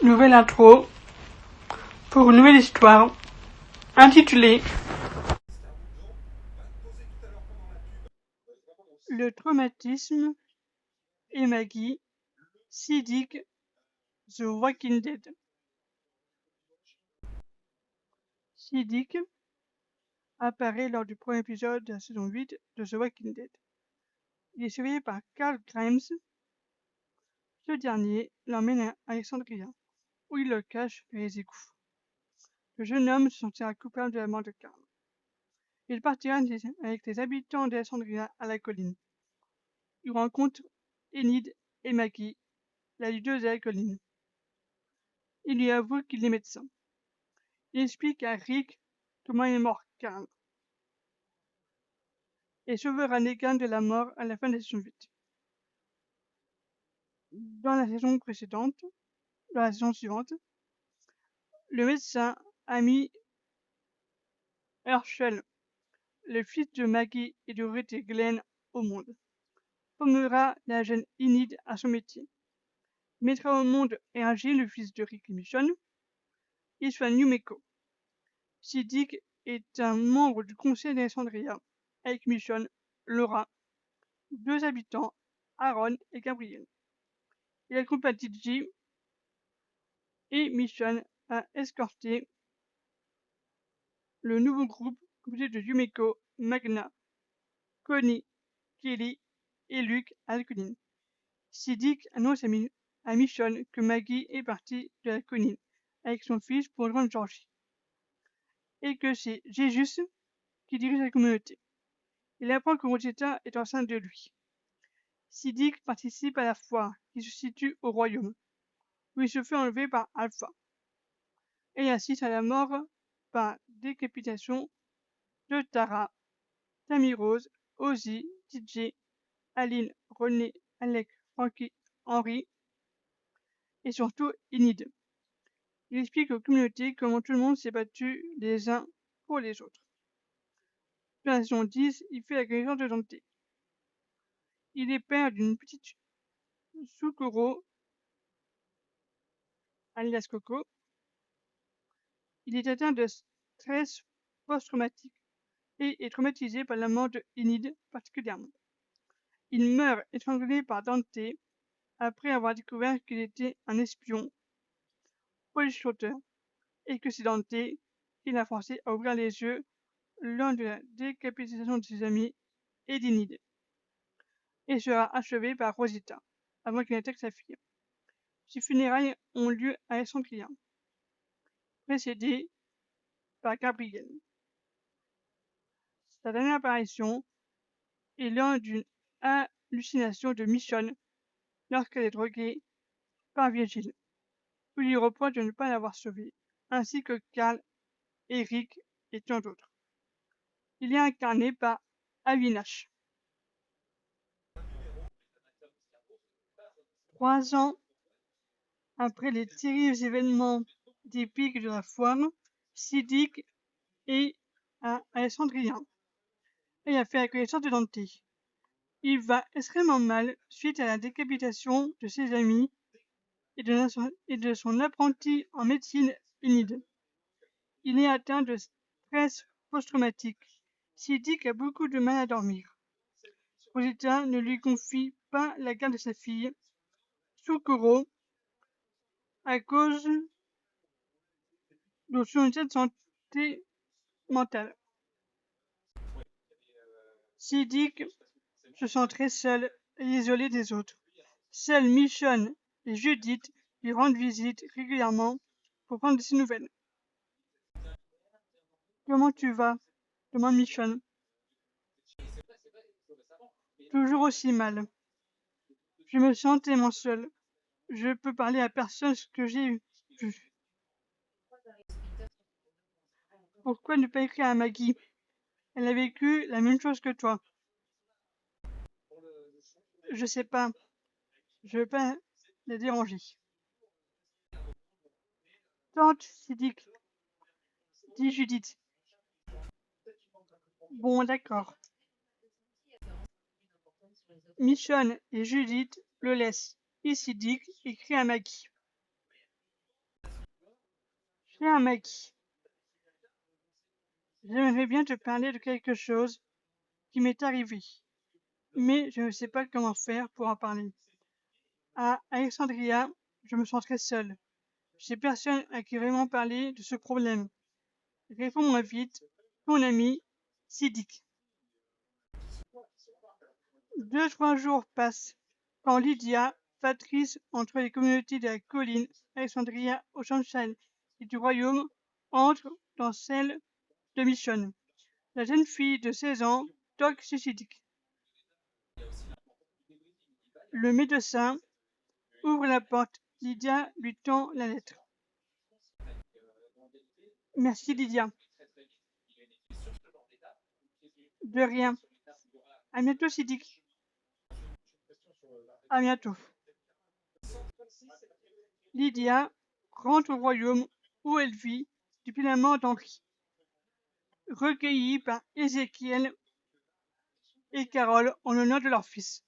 Nouvelle intro pour une nouvelle histoire intitulée Le traumatisme et Maggie, Siddiq, The Walking Dead. Siddiq apparaît lors du premier épisode de la saison 8 de The Walking Dead. Il est surveillé par Carl Grimes. Ce dernier l'emmène à Alexandria, où il le cache dans les égouts. Le jeune homme se sentira coupable de la mort de Carl. Il partira avec les habitants d'Alexandria à la colline. Il rencontre Enid et Maggie, la leader de la colline. Il lui avoue qu'il est médecin. Il explique à Rick comment il est mort Carl et sauvera Negan de la mort à la fin de la saison 8. Dans la saison suivante, le médecin Amy Herschel, le fils de Maggie et de Ruth et Glenn au monde, formera la jeune Enid à son métier. Il mettra au monde Hergé, le fils de Rick et Michonne. Il soigne Yumeko. Siddiq est un membre du conseil d'Alexandria, avec Michonne, Laura, 2 habitants, Aaron et Gabriel. Il accompagne TJ et Michonne à escorter le nouveau groupe composé de Yumeko, Magna, Connie, Kelly et Luke à la colline. Siddiq annonce à Michonne que Maggie est partie de la colline avec son fils pour rejoindre Georgie et que c'est Jésus qui dirige la communauté. Il apprend que Rosetta est enceinte de lui. Siddiq participe à la foire qui se situe au royaume, où il se fait enlever par Alpha et assiste à la mort par décapitation de Tara, Tammy Rose, Ozzy, TJ, Aline, René, Alec, Frankie, Henry et surtout Enid. Il explique aux communautés comment tout le monde s'est battu les uns pour les autres. Dans la saison 10, il fait la connaissance de Dante. Il est père d'une petite Tsukuro, alias Coco. Il est atteint de stress post-traumatique et est traumatisé par la mort de Enid particulièrement. Il meurt étranglé par Dante après avoir découvert qu'il était un espion polyshooter et que c'est Dante qui l'a forcé à ouvrir les yeux lors de la décapitation de ses amis et d'Enid, et sera achevé par Rosita avant qu'il n'attaque sa fille. Ses funérailles ont lieu à Alexandria, précédées par Gabriel. Sa dernière apparition est lors d'une hallucination de Michonne lorsqu'elle est droguée par Virgile, où il lui reproche de ne pas l'avoir sauvé, ainsi que Carl, Eric et tant d'autres. Il est incarné par Avinash. 3 ans après les terribles événements d'épiques de la foire, Siddiq est à Alexandria et a fait la connaissance de Dante. Il va extrêmement mal suite à la décapitation de ses amis et de son apprenti en médecine Enid. Il est atteint de stress post-traumatique. Siddiq a beaucoup de mal à dormir. Rosita ne lui confie pas la garde de sa fille, Tsukuro, à cause de son état de santé mentale. Siddiq se sent très seul et isolé des autres. Seuls Michonne et Judith lui rendent visite régulièrement pour prendre de ses nouvelles. Comment tu vas? Demande Michonne. Toujours aussi mal. Je me sens tellement seul. Je peux parler à personne ce que j'ai vu. Pourquoi ne pas écrire à Maggie? Elle a vécu la même chose que toi. Je sais pas. Je veux pas la déranger. Tante, Siddiq, dit Judith. Bon, d'accord. Michonne et Judith le laissent et Siddiq écrit à Maggie. Cher Maggie, j'aimerais bien te parler de quelque chose qui m'est arrivé, mais je ne sais pas comment faire pour en parler. À Alexandria, je me sens très seule. J'ai personne à qui vraiment parler de ce problème. Réponds-moi vite, ton ami, Sidik. 2-3 jours passent quand Lydia, factrice entre les communautés de la colline, Alexandria, Oceanside et du royaume, entre dans celle de Mission. La jeune fille de 16 ans toque chez Sidik. Le médecin ouvre la porte. Lydia lui tend la lettre. Merci Lydia. De rien. À bientôt Sidik. À bientôt. Lydia rentre au royaume où elle vit depuis la mort d'Henri. Recueillie par Ézéchiel et Carole en l'honneur de leur fils.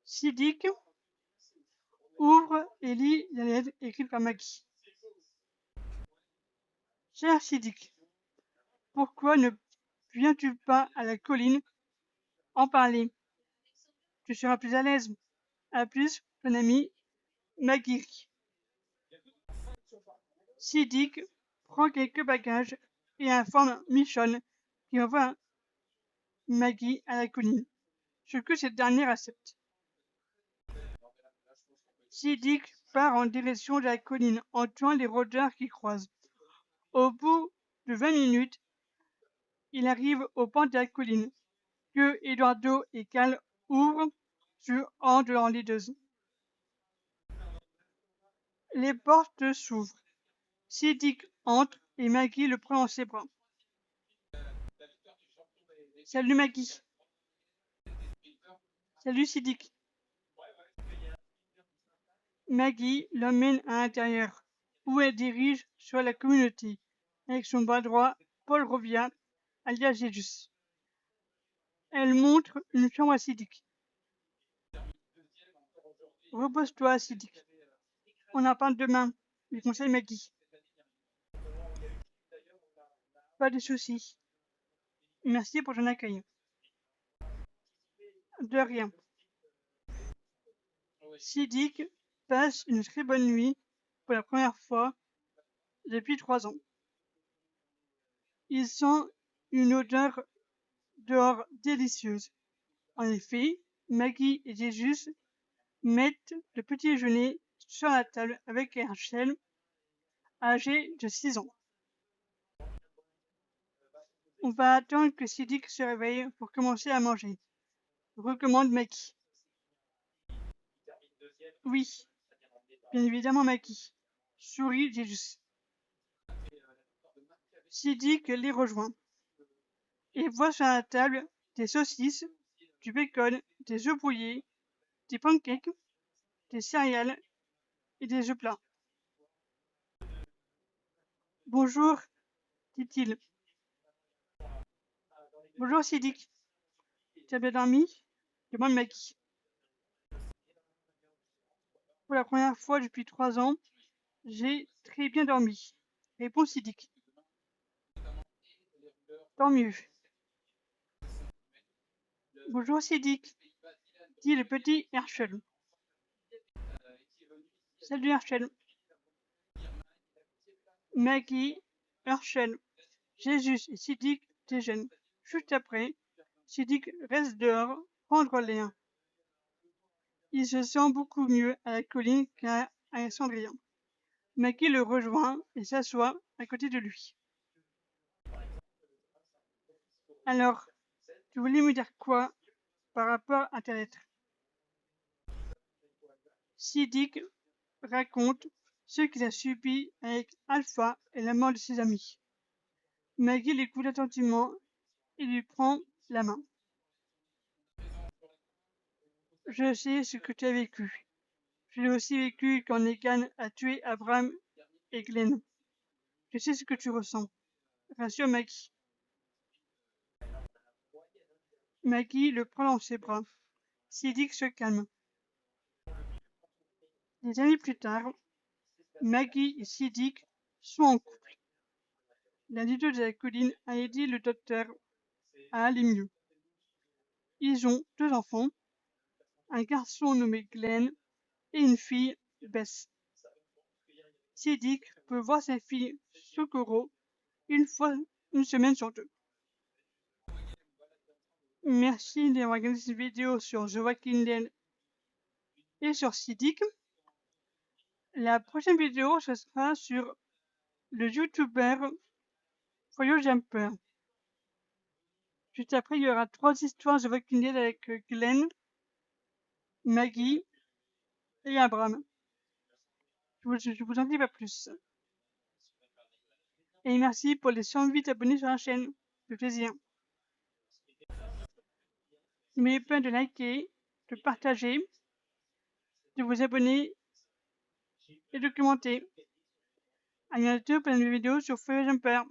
Sidik ouvre et lit la lettre écrite par Maggie. Cher Sidik, pourquoi ne viens-tu pas à la colline en parler? Tu seras plus à l'aise. À plus, ton ami Maggie. Sidik prend quelques bagages et informe Michonne qui envoie Maggie à la colline, ce que cette dernière accepte. Sidik part en direction de la colline en tuant les rôdeurs qui croisent. Au bout de 20 minutes, il arrive au pan de la colline, que Eduardo et Cal ouvrent sur un de leurs leaders. Les portes s'ouvrent. Sidik entre et Maggie le prend en ses bras. Salut Maggie. Salut Sidik. Maggie l'emmène à l'intérieur, où elle dirige sur la communauté, avec son bras droit, Paul revient, alias Jésus. Elle montre une chambre à Sidik. Repose-toi, Sidik. On en parle demain, lui conseille Maggie. Pas de soucis. Merci pour ton accueil. De rien. Sidik passe une très bonne nuit pour la première fois depuis 3 ans. Il sent une odeur dehors délicieuse. En effet, Maggie et Jésus mettent le petit déjeuner sur la table avec Herschel, âgé de 6 ans. On va attendre que Sidik se réveille pour commencer à manger, recommande Maggie. Oui, bien évidemment Maggie, sourit Jésus. Sidik les rejoint et voit sur la table des saucisses, du bacon, des œufs brouillés, des pancakes, des céréales et des œufs plats. Bonjour, dit-il. Bonjour Sidik. Tu as bien dormi? Demande Maggie. Pour la première fois depuis 3 ans, j'ai très bien dormi, répond Sidik. Tant mieux. Bonjour Sidik, dit le petit Herschel. Salut Herschel. Maggie, Herschel, Jésus et Sidik déjeunent. Juste après, Sidik reste dehors prendre l'air. Il se sent beaucoup mieux à la colline qu'à Alexandria. Maggie le rejoint et s'assoit à côté de lui. Alors, tu voulais me dire quoi par rapport à ta lettre? Sidik raconte ce qu'il a subi avec Alpha et la mort de ses amis. Maggie l'écoute attentivement et lui prend la main. Je sais ce que tu as vécu. Je l'ai aussi vécu quand Negan a tué Abraham et Glenn. Je sais ce que tu ressens. Rassure Maggie. Maggie le prend dans ses bras. Sidik se calme. Des années plus tard, Maggie et Siddiq sont en couple. L'institut de la colline a aidé le docteur à aller mieux. Ils ont 2 enfants, un garçon nommé Glenn et une fille, Bess. Siddiq peut voir sa fille Socorro une semaine sur 2. Merci d'avoir regardé cette vidéo sur The Walking Dead et sur Siddiq. La prochaine vidéo, ce sera sur le YouTuber FoyoJumper. Juste après, il y aura 3 histoires The Walking Dead avec Glenn, Maggie et Abraham. Je vous en dis pas plus. Et merci pour les 108 abonnés sur la chaîne. Ça fait plaisir. N'oubliez pas de liker, de partager, de vous abonner et de commenter. À bientôt pour une nouvelle vidéo sur FoyoJumper.